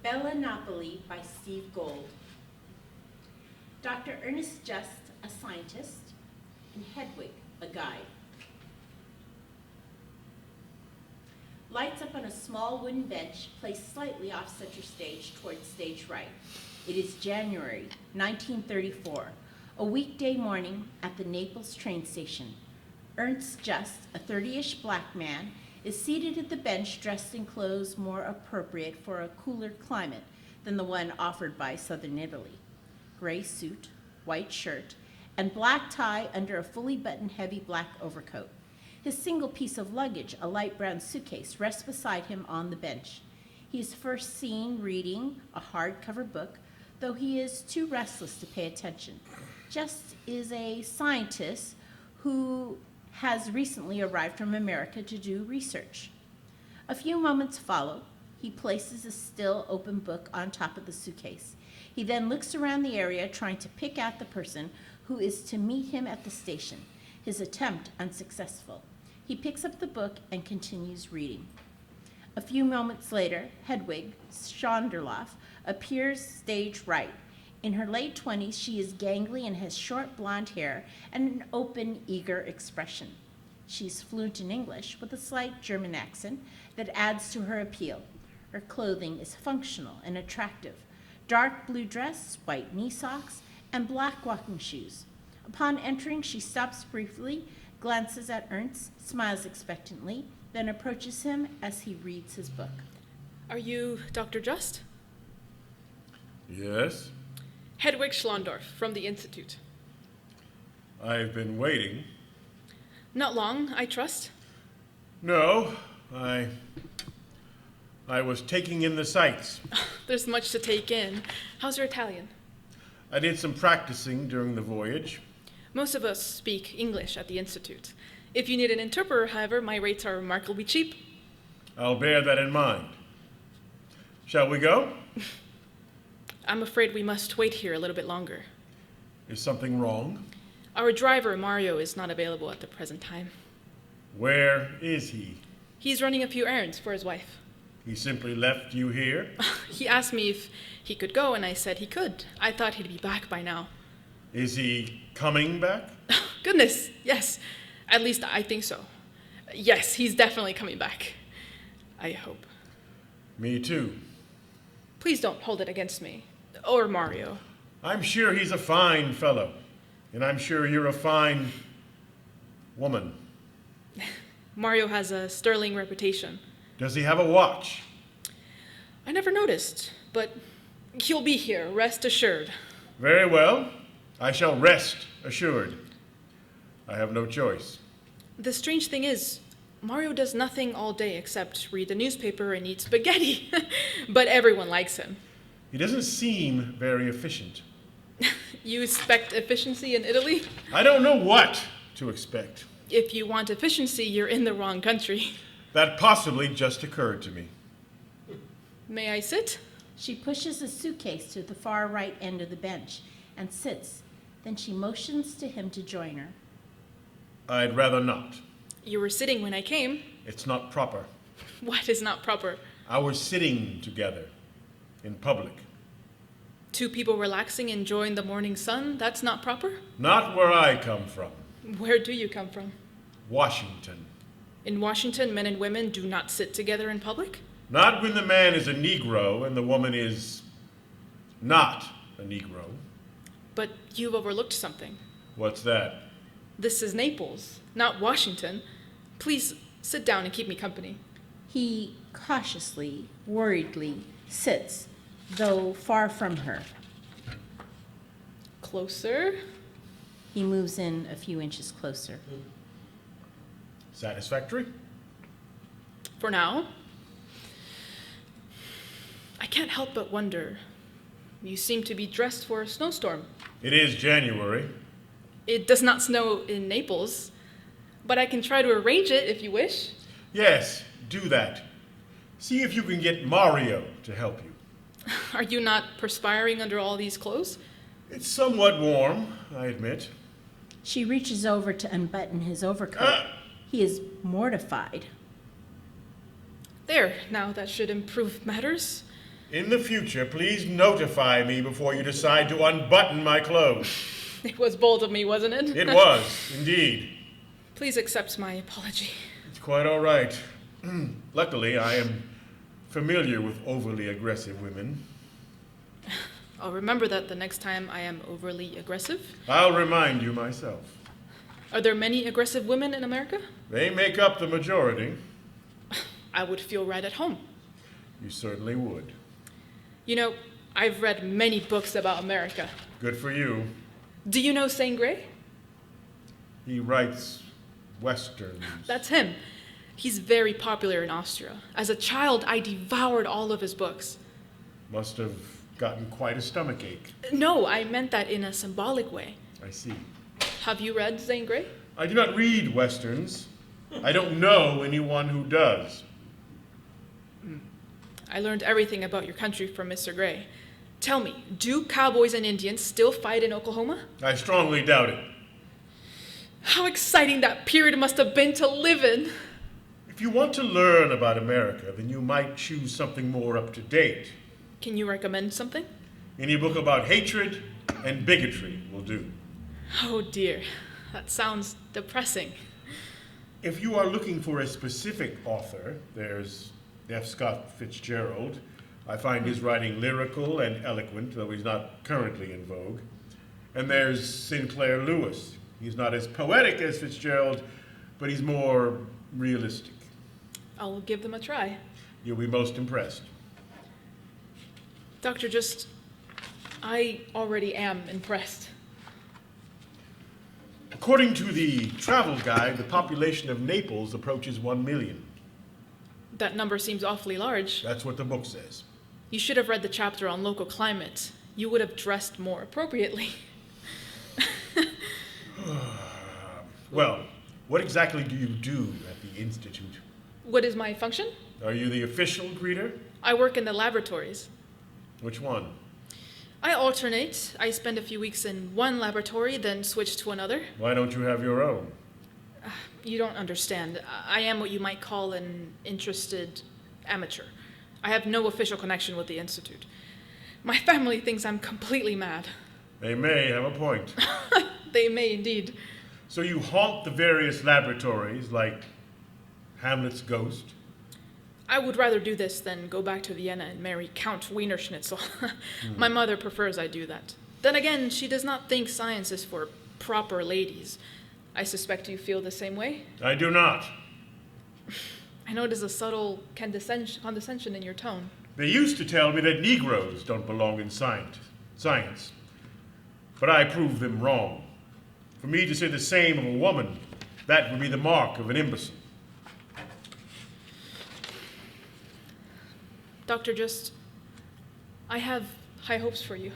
Bella Napoli by Steve Gold. Dr. Ernest Just, a scientist, and Hedwig, a guide. Lights up on a small wooden bench placed slightly off center stage towards stage right. It is January 1934, a weekday morning at the Naples train station. Ernst Just, a 30-ish black man, is seated at the bench dressed in clothes more appropriate for a cooler climate than the one offered by southern Italy. Gray suit, white shirt, and black tie under a fully buttoned heavy black overcoat. His single piece of luggage, a light brown suitcase, rests beside him on the bench. He is first seen reading a hardcover book, though he is too restless to pay attention. Just is a scientist who has recently arrived from America to do research. A few moments follow. He places a still open book on top of the suitcase. He then looks around the area trying to pick out the person who is to meet him at the station, his attempt unsuccessful. He picks up the book and continues reading. A few moments later, Hedwig Schonderloff appears stage right. In her late 20s, she is gangly and has short blonde hair and an open, eager expression. She's fluent in English with a slight German accent that adds to her appeal. Her clothing is functional and attractive. Dark blue dress, white knee socks, and black walking shoes. Upon entering, she stops briefly, glances at Ernst, smiles expectantly, then approaches him as he reads his book. Are you Dr. Just? Yes? Hedwig Schlondorf from the Institute. I've been waiting. Not long, I trust. No, I was taking in the sights. There's much to take in. How's your Italian? I did some practicing during the voyage. Most of us speak English at the Institute. If you need an interpreter, however, my rates are remarkably cheap. I'll bear that in mind. Shall we go? I'm afraid we must wait here a little bit longer. Is something wrong? Our driver, Mario, is not available at the present time. Where is he? He's running a few errands for his wife. He simply left you here? He asked me if he could go, and I said he could. I thought he'd be back by now. Is he coming back? Goodness, yes. At least I think so. Yes, he's definitely coming back. I hope. Me too. Please don't hold it against me. Or Mario. I'm sure he's a fine fellow. And I'm sure you're a fine woman. Mario has a sterling reputation. Does he have a watch? I never noticed, but he'll be here, rest assured. Very well. I shall rest assured. I have no choice. The strange thing is, Mario does nothing all day except read the newspaper and eat spaghetti. But everyone likes him. He doesn't seem very efficient. You expect efficiency in Italy? I don't know what to expect. If you want efficiency, you're in the wrong country. That possibly just occurred to me. May I sit? She pushes a suitcase to the far right end of the bench and sits. Then she motions to him to join her. I'd rather not. You were sitting when I came. It's not proper. What is not proper? Our sitting together in public. Two people relaxing, enjoying the morning sun, that's not proper? Not where I come from. Where do you come from? Washington. In Washington, men and women do not sit together in public? Not when the man is a Negro and the woman is not a Negro. But you've overlooked something. What's that? This is Naples, not Washington. Please sit down and keep me company. He cautiously, worriedly sits, though far from her. Closer. He moves in a few inches closer. Satisfactory? For now. I can't help but wonder. You seem to be dressed for a snowstorm. It is January. It does not snow in Naples, but I can try to arrange it if you wish. Yes, do that. See if you can get Mario to help you. Are you not perspiring under all these clothes? It's somewhat warm, I admit. She reaches over to unbutton his overcoat. He is mortified. There, now that should improve matters. In the future, please notify me before you decide to unbutton my clothes. It was bold of me, wasn't it? It was, indeed. Please accept my apology. It's quite all right. Luckily, I am familiar with overly aggressive women. I'll remember that the next time I am overly aggressive. I'll remind you myself. Are there many aggressive women in America? They make up the majority. I would feel right at home. You certainly would. You know, I've read many books about America. Good for you. Do you know Zane Grey? He writes westerns. That's him. He's very popular in Austria. As a child, I devoured all of his books. Must have gotten quite a stomachache. No, I meant that in a symbolic way. I see. Have you read Zane Grey? I do not read westerns. I don't know anyone who does. I learned everything about your country from Mr. Grey. Tell me, do cowboys and Indians still fight in Oklahoma? I strongly doubt it. How exciting that period must have been to live in. If you want to learn about America, then you might choose something more up to date. Can you recommend something? Any book about hatred and bigotry will do. Oh dear, that sounds depressing. If you are looking for a specific author, there's F. Scott Fitzgerald. I find his writing lyrical and eloquent, though he's not currently in vogue. And there's Sinclair Lewis. He's not as poetic as Fitzgerald, but he's more realistic. I'll give them a try. You'll be most impressed. Doctor, I already am impressed. According to the travel guide, the population of Naples approaches 1 million. That number seems awfully large. That's what the book says. You should have read the chapter on local climate. You would have dressed more appropriately. Well, what exactly do you do at the Institute? What is my function? Are you the official greeter? I work in the laboratories. Which one? I alternate. I spend a few weeks in one laboratory, then switch to another. Why don't you have your own? You don't understand. I am what you might call an interested amateur. I have no official connection with the Institute. My family thinks I'm completely mad. They may have a point. They may indeed. So you haunt the various laboratories like Hamlet's ghost? I would rather do this than go back to Vienna and marry Count Wienerschnitzel. My mother prefers I do that. Then again, she does not think science is for proper ladies. I suspect you feel the same way? I do not. I notice a subtle condescension in your tone. They used to tell me that Negroes don't belong in science. But I proved them wrong. For me to say the same of a woman, that would be the mark of an imbecile. Doctor, I have high hopes for you.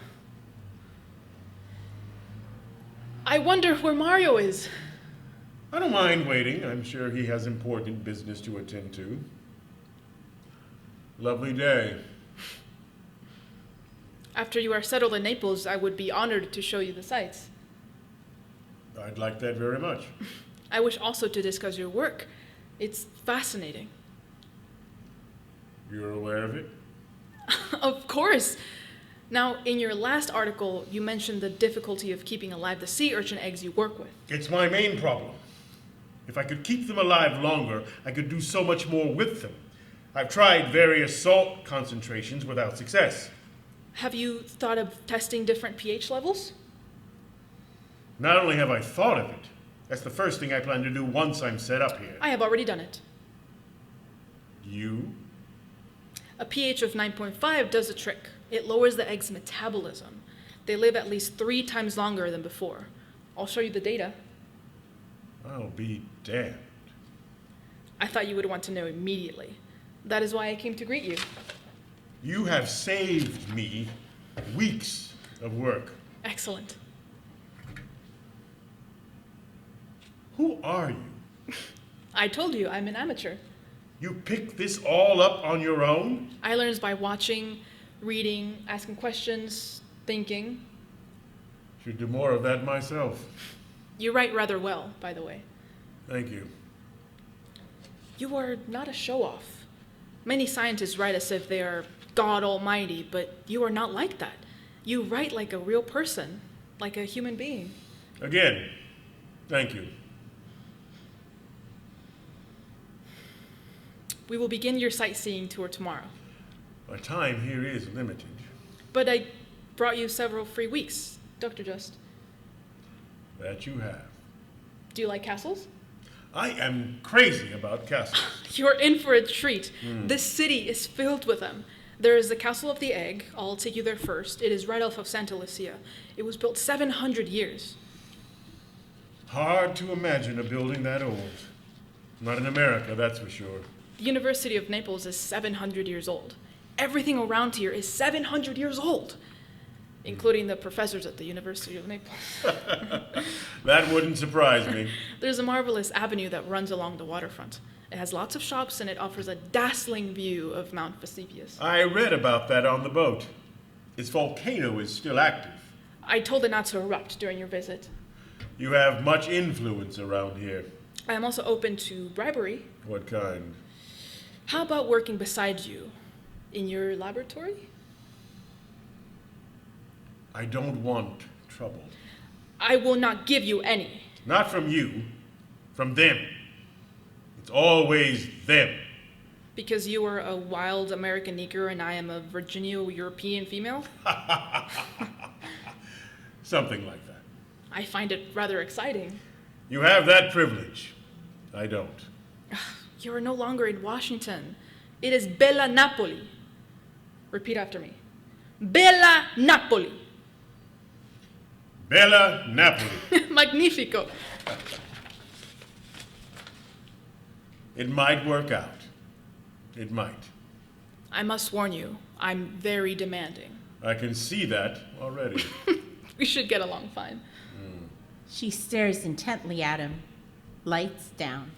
I wonder where Mario is. I don't mind waiting. I'm sure he has important business to attend to. Lovely day. After you are settled in Naples, I would be honored to show you the sights. I'd like that very much. I wish also to discuss your work. It's fascinating. You're aware of it? Of course. Now, in your last article, you mentioned the difficulty of keeping alive the sea urchin eggs you work with. It's my main problem. If I could keep them alive longer, I could do so much more with them. I've tried various salt concentrations without success. Have you thought of testing different pH levels? Not only have I thought of it, that's the first thing I plan to do once I'm set up here. I have already done it. You? A pH of 9.5 does the trick. It lowers the egg's metabolism. They live at least 3 times longer than before. I'll show you the data. I'll be damned. I thought you would want to know immediately. That is why I came to greet you. You have saved me weeks of work. Excellent. Who are you? I told you, I'm an amateur. You picked this all up on your own? I learn by watching, reading, asking questions, thinking. Should do more of that myself. You write rather well, by the way. Thank you. You are not a show-off. Many scientists write as if they are God Almighty, but you are not like that. You write like a real person, like a human being. Again, thank you. We will begin your sightseeing tour tomorrow. Our time here is limited. But I brought you several free weeks, Dr. Just. That you have. Do you like castles? I am crazy about castles. You're in for a treat. This city is filled with them. There is the Castle of the Egg. I'll take you there first. It is right off of Santa Lucia. It was built 700 years. Hard to imagine a building that old. Not in America, that's for sure. The University of Naples is 700 years old. Everything around here is 700 years old, including the professors at the University of Naples. That wouldn't surprise me. There's a marvelous avenue that runs along the waterfront. It has lots of shops and it offers a dazzling view of Mount Vesuvius. I read about that on the boat. Its volcano is still active. I told it not to erupt during your visit. You have much influence around here. I am also open to bribery. What kind? How about working beside you in your laboratory? I don't want trouble. I will not give you any. Not from you, from them. It's always them. Because you are a wild American Negro and I am a Virginia European female? Something like that. I find it rather exciting. You have that privilege. I don't. You are no longer in Washington. It is Bella Napoli. Repeat after me. Bella Napoli. Bella Napoli. Magnifico. It might work out. It might. I must warn you, I'm very demanding. I can see that already. We should get along fine. She stares intently at him. Lights down.